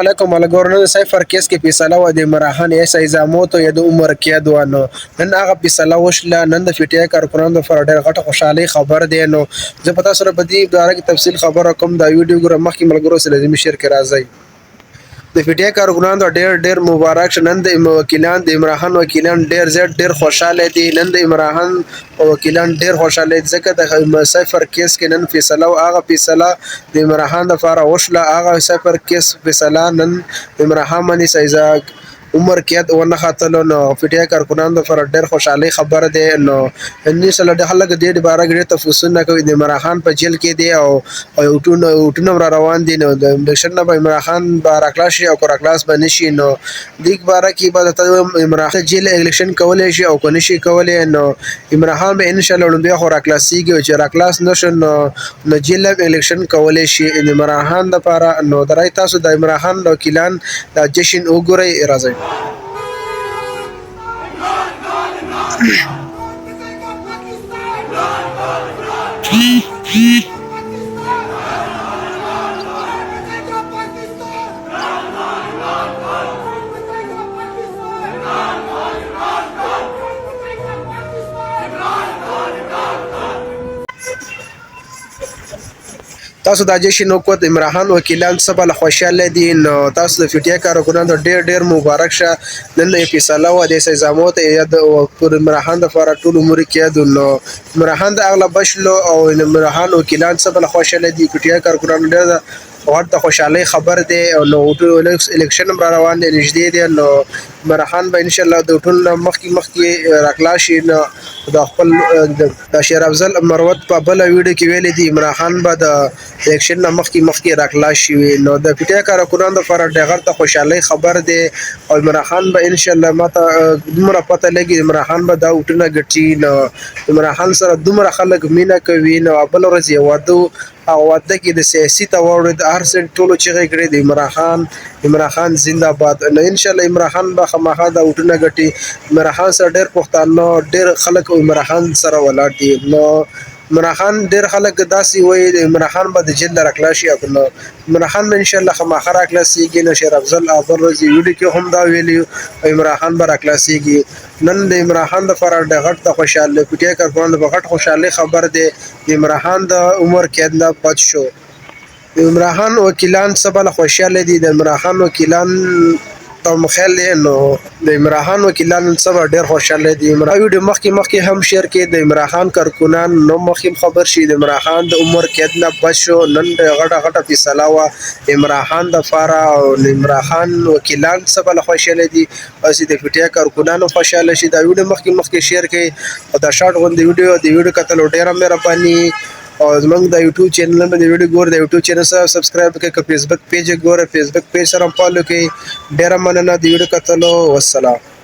علیکم ملګرو. نن سایفر کیس کې فیصله و د مراحن ایس ایزاموتو یا د عمر قید وانه نن هغه فیصله وشله. نن د فټیا کارکونانو لپاره ډېر غټه خوشحالي خبر دی. نو زه په تاسو سره په دې باره کې تفصیل خبره کوم. دا ویډیو ګوره مخکې ملګرو سره لازمي شیر کې راځي. د فټیا کارکونانو ډېر مبارک شه. نن د وکیلان د عمراخان وکیلان ډېر خوشاله دي. نن د عمراخان وکیلان ډېر خوشاله دي ځکه د سایفر کیس کې نن فیصله او هغه فیصله د عمراخان لپاره وشله. هغه سایفر کیس فیصله نن عمراخان باندې سایزا عمر قید ونه خاتلو. نو فټیا کارکونانو لپاره ډېر خوشحالي خبر دی. نو ان شاء الله د خلک د دې باره کې تفصیلونه کوي. د عمراخان په جیل کې دی او اوټونه را روان دي. نو د الیکشن نه به عمراخان به راکلاس شي او که راکلاس به نه شي. نو دې باره کې به ته عمراخان جیل الیکشن کولی شي او که نه شي کولی. نو عمراخان به ان شاء الله لومبیا خو راکلاسیږي او چې راکلاس نه شو نو جیل الیکشن کولی شي د عمراخان لپاره. نو درای تاسو د عمراخان وکیلان د جشن وګورئ. راځئ تاسو د جشن وکړه. د عمراخان وکیلان څه بل خوشاله دي. نو تاسو د فټیا کارکونانو ډېر مبارک شه. نن فیصله و د ایزاموتو یا د عمراخان لپاره ټول عمر قید. نو عمراخان د اغله بشلو او عمراخان وکیلان څه بل خوشاله دي. فټیا کارکونانو ډېر ورته خوشحالي خبر دی. نو الیکشن را روان دی نږدې دی. نو عمراخان به ان شاء الله د ټول مخکې راکلاس شي. نو د خپل د شیر افضل مروت په بل ویډیو کې ویلي دي عمراخان به د الیکشن نه مخکې راکلاس شي. نو د فټیا کارکونانو لپاره ډېر خوشحالي خبر دی. او عمراخان به ان شاء الله ماته دومره پته لګي عمراخان به دا اوټونه ګټي. نو عمراخان سره دومره خلک مینه کوي. نو بل ورځ یې واده او واده کې د سیاسي تواړو د هر څه ټولو چغې کړې د عمراخان زنده باد. نو ان شاء الله عمراخان به خامخا دا اوټونه ګټي. عمراخان سره ډېر پښتانه ډېر خلک عمراخان سره ولاړ دي. نو عمراخان ډېر خلک داسې وایي د عمراخان به د جیل نه راکلاس شي. نو عمراخان به ان شاء الله خامخا راکلاسیږي. نو شیر افضل بل ورځ ویډیو کې هم دا ویلي عمراخان به راکلاسیږي. نن د عمراخان لپاره ډېر غټ خوشحالي فټیا کارکونانو لپاره غټ خوشحالي خبر دی. د عمراخان د عمر قید نه بچ شو. د عمراخان وکیلان څه بل خوشاله دي. د عمراخان وکیلان ته مخیل دی. نو د عمراخان وکیلان څه ډېر خوشاله دي. ویډیو مخکې هم شیر کې د عمراخان کارکونان نو مخکې خبر شي د عمراخان د عمر قید نه بچ شو. نن غټه فیصله وه د عمراخان لپاره او د عمراخان وکیلان څه بل خوشاله دي. اوس د فټیا کارکونانو خوشاله شي. دا ویډیو مخکې شیر کړئ او دا شارټ غوندې ویډیو کتلو ډېره مهرباني. او زمونږ د یوټیوب چینل باندې ویډیو ګورئ. د یوټیوب چینل سره سبسکرایب کړئ. که فیسبوک پیج ګورئ فیسبوک پیج سره فالو کړئ. ډېره مننه د ویډیو کتلو. والسلام.